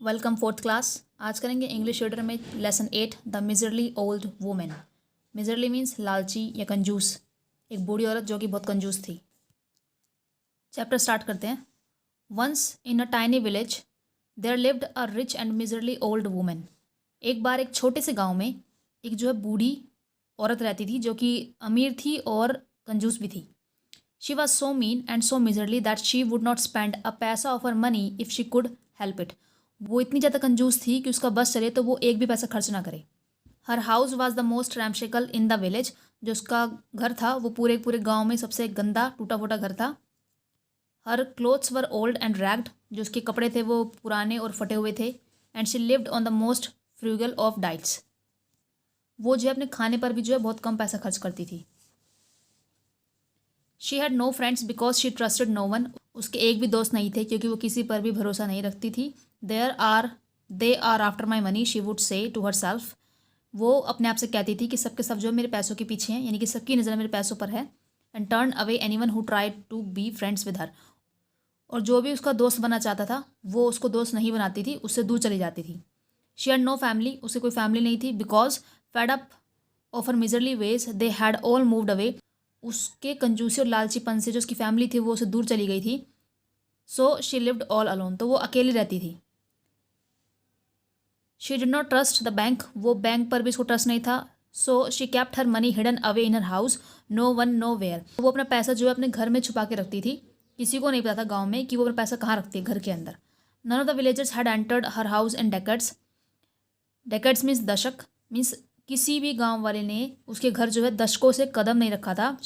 Welcome fourth class. आज करेंगे English reader में lesson 8 the miserly old woman. Miserly means लालची या कंजूस, एक बूढ़ी औरत जो कि बहुत कंजूस थी। चैप्टर स्टार्ट करते हैं। Once in a tiny village there lived a rich and miserly old woman. एक बार एक छोटे से गांव में एक जो है बूढ़ी औरत रहती थी जो कि अमीर थी और कंजूस भी थी। She was so mean and so miserly that she would not spend a paisa of her money if she could help it. वो इतनी ज़्यादा कंजूस थी कि उसका बस चले तो वो एक भी पैसा खर्च ना करे। Her house was the most ramshackle in the village. जो उसका घर था वो पूरे पूरे गांव में सबसे गंदा टूटा फूटा घर था। हर clothes were old and ragged. जो उसके कपड़े थे वो पुराने और फटे हुए थे। And she lived on the most frugal of diets. वो जो है अपने खाने पर भी जो है बहुत कम पैसा खर्च करती थी। She had no friends because she trusted no one. उसके एक भी दोस्त नहीं थे क्योंकि वो किसी पर भी भरोसा नहीं रखती थी। They are after my money she would say to herself. वो अपने आप से कहती थी कि सबके सब जो है मेरे पैसों के पीछे हैं, यानी कि सबकी नज़र मेरे पैसों पर है। And turn away anyone who try to be friends with her. और जो भी उसका दोस्त बनना चाहता था वो उसको दोस्त नहीं बनाती थी, उससे दूर चली जाती थी। She had no family. उसे कोई फैमिली नहीं थी because fed up of her miserly ways they had all moved away. उसके कंजूसी और लालचीपन से जो उसकी फैमिली थी वो उसे दूर चली गई थी। So she lived all alone. तो वो अकेली रहती थी। She did not trust the bank. वो बैंक पर भी उसको ट्रस्ट नहीं था। So she kept her money hidden away in her house, no one knew where. वो अपना पैसा जो है अपने घर में छुपा के रखती थी। किसी को नहीं पता था गाँव में कि वो अपना पैसा कहाँ रखती है घर के अंदर। None of the villagers had entered her house in decades. Decades means दशक, मीन्स किसी भी गांव वाले ने उसके घर जो है दशकों से कदम नहीं रखा था।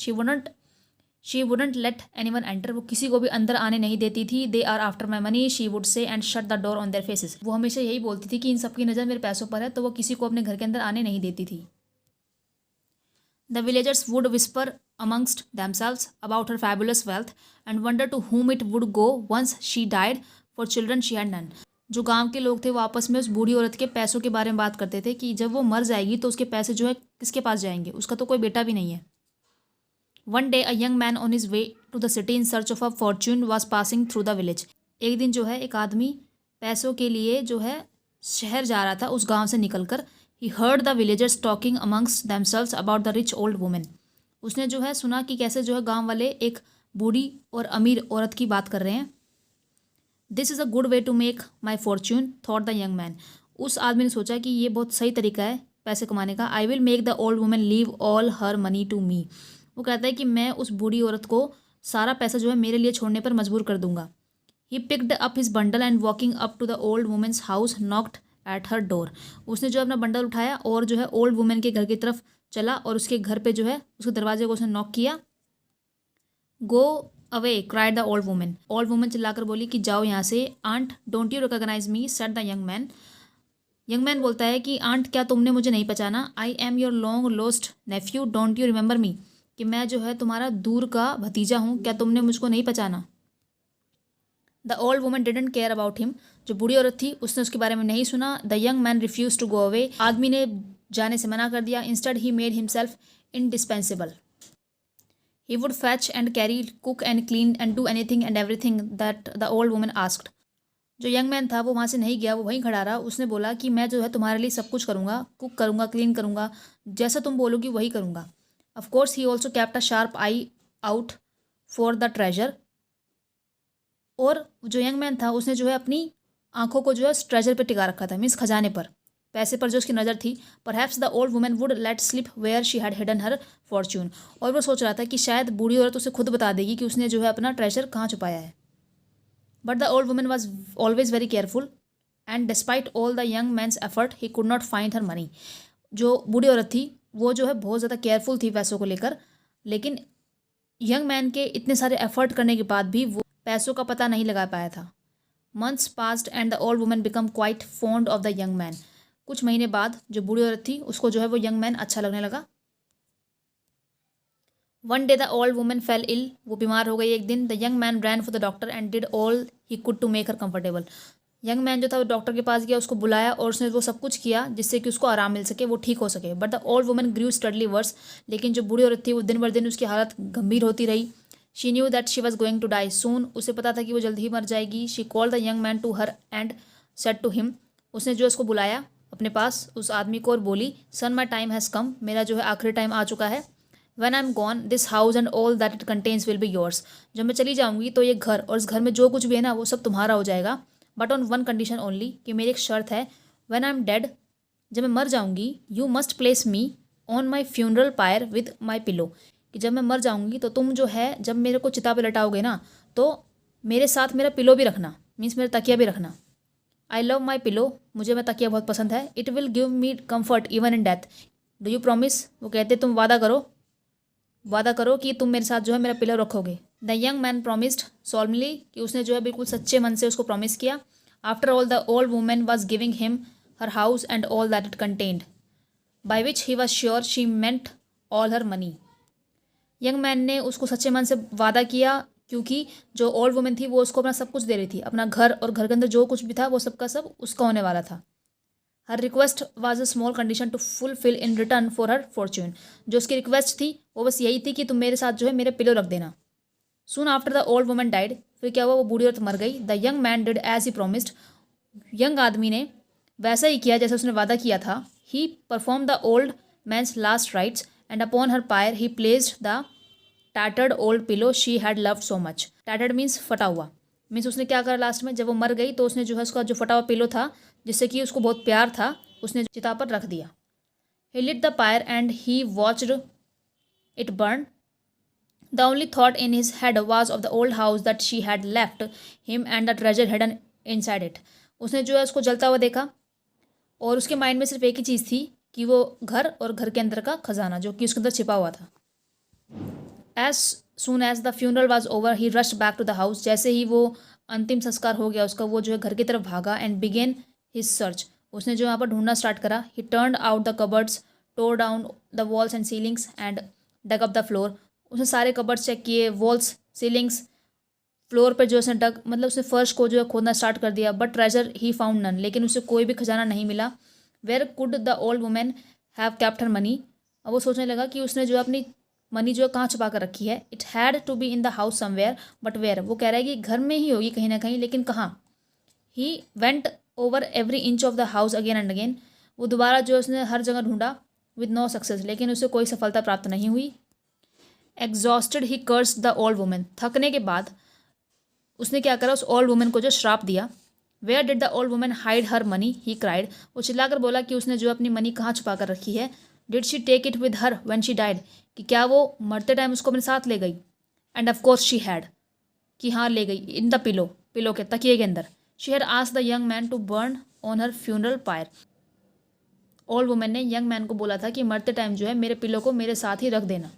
She wouldn't let anyone enter. वो किसी को भी अंदर आने नहीं देती थी। They are after my money she would say and shut the door on their faces. वो हमेशा यही बोलती थी कि इन सबकी नज़र मेरे पैसों पर है, तो वो किसी को अपने घर के अंदर आने नहीं देती थी। The villagers would whisper amongst themselves about her fabulous wealth and wonder to whom it would go once she died, for children she had none. जो गांव के लोग थे वो आपस में उस बूढ़ी औरत के पैसों के बारे में बात करते थे कि जब वो मर जाएगी तो उसके पैसे जो है किसके पास जाएंगे, उसका तो कोई बेटा भी नहीं है। One day a young man on his way to the city in search of a fortune was passing through the village. एक दिन जो है एक आदमी पैसों के लिए जो है शहर जा रहा था उस गांव से निकलकर। He heard the villagers talking amongst themselves about the rich old women. उसने जो है सुना कि कैसे जो है गांव वाले एक बूढ़ी और अमीर औरत की बात कर रहे हैं। This is a good way to make my fortune thought the young man. उस आदमी ने सोचा कि ये बहुत सही तरीका है पैसे कमाने का। I will make the old woman leave all her money to me. वो कहता है कि मैं उस बूढ़ी औरत को सारा पैसा जो है मेरे लिए छोड़ने पर मजबूर कर दूंगा। He picked up his bundle and walking up to the old woman's house knocked at her door. उसने जो अपना बंडल उठाया और जो है ओल्ड वुमेन के घर की तरफ चला और उसके घर पे जो है उसके दरवाजे को उसने नॉक किया। Go away cried the old woman. Old woman चिल्लाकर बोली कि जाओ यहाँ से। Aunt don't you recognise me said the young man. Young man बोलता है कि आंट क्या तुमने मुझे नहीं पहचाना। I am your long lost nephew don't you remember me. कि मैं जो है तुम्हारा दूर का भतीजा हूँ, क्या तुमने मुझको नहीं पहचाना। The old woman didn't care about him. जो बूढ़ी औरत थी उसने उसके बारे में नहीं सुना। The young man refuse to go away. आदमी ने जाने से मना कर दिया। Instead he made himself indispensable. He would fetch and carry, cook and clean and do anything and everything that the old woman asked. जो यंग मैन था वो वहाँ से नहीं गया, वो वहीं खड़ा रहा। उसने बोला कि मैं जो है तुम्हारे लिए सब कुछ करूँगा, कुक करूँगा, क्लीन करूँगा, जैसा तुम बोलोगी वही करूँगा। Of course he also kept a sharp I out for the treasure. और जो यंग मैन था उसने जो है अपनी आंखों को जो है ट्रेजर पर टिका रखा था, मीन्स खजाने पर, पैसे पर जो उसकी नज़र थी। Perhaps the old woman would let slip where she had hidden her fortune. और वो सोच रहा था कि शायद बूढ़ी औरत उसे खुद बता देगी कि उसने जो है अपना ट्रेजर कहाँ छुपाया है। But the old woman was always very careful and despite all the young man's effort he could not find her money. जो बूढ़ी औरत थी वो जो है बहुत ज़्यादा केयरफुल थी पैसों को लेकर, लेकिन यंग मैन के इतने सारे एफर्ट करने के बाद भी वो पैसों का पता नहीं लगा पाया था। Months passed and the old woman become quite fond of the young man. कुछ महीने बाद जो बूढ़ी औरत थी उसको जो है वो यंग मैन अच्छा लगने लगा। One day the old woman fell ill. वो बीमार हो गई एक दिन। The young man ran for the doctor and did all he could to make her comfortable. Young man जो था वो डॉक्टर के पास गया, उसको बुलाया और उसने वो सब कुछ किया जिससे कि उसको आराम मिल सके, वो ठीक हो सके। But the old woman grew steadily worse. लेकिन जो बूढ़ी औरत थी वो दिन बर दिन उसकी हालत गंभीर होती रही। She knew that she was going to die soon. उसे पता था कि वो जल्द ही मर जाएगी। She called the young man to her and said to him, उसने जो उसको बुलाया अपने पास उस आदमी को और बोली, सन माई टाइम हैज़ कम, मेरा जो है आखिरी टाइम आ चुका है। When I am gone this house and all that it contains will be yours, जब मैं चली जाऊंगी तो ये घर और इस घर में जो कुछ भी है ना वो सब तुम्हारा हो जाएगा, but on one condition only, कि मेरी एक शर्त है, व्हेन आई एम डेड, जब मैं मर जाऊंगी, you must place me on my funeral pyre with my pillow, कि जब मैं मर जाऊंगी तो तुम जो है जब मेरे को चिता पे लटाओगे ना तो मेरे साथ मेरा पिलो भी रखना, मीन्स मेरा तकिया भी रखना। आई लव माई पिलो, मुझे मैं तकिया बहुत पसंद है। It will give me comfort even in death, do you promise, वो कहते तुम वादा करो कि तुम मेरे साथ जो है मेरा पिलो रखोगे। The young man promised solemnly, कि उसने जो है बिल्कुल सच्चे मन से उसको प्रॉमिस किया। After all the old woman was giving him her house and all that it contained, by which he was sure she meant all her money. Young man ने उसको सच्चे मन से वादा किया, क्योंकि जो ओल्ड वुमेन थी वो उसको अपना सब कुछ दे रही थी, अपना घर और घर के अंदर जो कुछ भी था वो सबका सब उसका होने वाला था। Her request was a small condition to fulfil in return for her fortune, जो उसकी रिक्वेस्ट थी वो बस यही थी कि तुम मेरे साथ जो है मेरे पिलो रख देना। Soon after the old woman died, फिर क्या हुआ, वो बूढ़ी औरत मर गई। The young man did as he promised, young आदमी ने वैसा ही किया जैसे उसने वादा किया था। He perform the old man's last rites and upon her pyre he placed the tattered old pillow she had loved so much. Tattered means फटा हुआ, मीन्स उसने क्या करा लास्ट में, जब वो मर गई तो उसने जो है उसका जो फटा हुआ पिलो था जिससे कि उसको बहुत प्यार था उसने चिता पर रख दिया। He lit the pyre and he watched it burn, the only thought in his head was of the old house that she had left him and the treasure hidden inside it. उसने जो है उसको जलता हुआ देखा और उसके mind में सिर्फ एक ही चीज़ थी कि वो घर और घर के अंदर का खजाना जो कि उसके अंदर छिपा हुआ था। As soon as the funeral was over he rushed back to the house, जैसे ही वो अंतिम संस्कार हो गया उसका वो जो है घर की तरफ भागा एंड बिगेन हिज सर्च, उसने जो यहाँ पर ढूंढना स्टार्ट करा। He turned out the cupboards, tore down the walls and ceilings and dug up the floor, उसने सारे कबर्ड्स चेक किए, वॉल्स, सीलिंग्स, फ्लोर पर जो उसने डग मतलब उसने फर्श को जो है खोदना स्टार्ट कर दिया। But treasure he found none, लेकिन उसे कोई भी खजाना नहीं मिला। Where could the old woman have kept her money, अब वो सोचने लगा कि उसने जो अपनी मनी जो है कहाँ छुपा कर रखी है। It had to be in the house somewhere but where, वो कह रहा है कि घर में ही होगी कहीं ना कहीं, लेकिन कहाँ। He went over every inch of the house again and again, वो दोबारा जो उसने हर जगह ढूंढा विद नो सक्सेस, लेकिन उसे कोई सफलता प्राप्त नहीं हुई। Exhausted he cursed the old woman, थकने के बाद उसने क्या करा, उस ओल्ड वुमेन को जो श्राप दिया। Where did the old woman hide her money, he cried, वो चिल्लाकर बोला कि उसने जो अपनी मनी कहाँ छुपा कर रखी है। Did she take it with her when she died, कि क्या वो मरते टाइम उसको अपने साथ ले गई। End of course she had, कि हाँ ले गई, इन द पिलो, पिलो के तकिए के अंदर। She had asked the young man to burn on her funeral pyre, old woman ने यंग मैन को बोला था कि मरते टाइम जो है मेरे पिलो को मेरे साथ ही रख देना।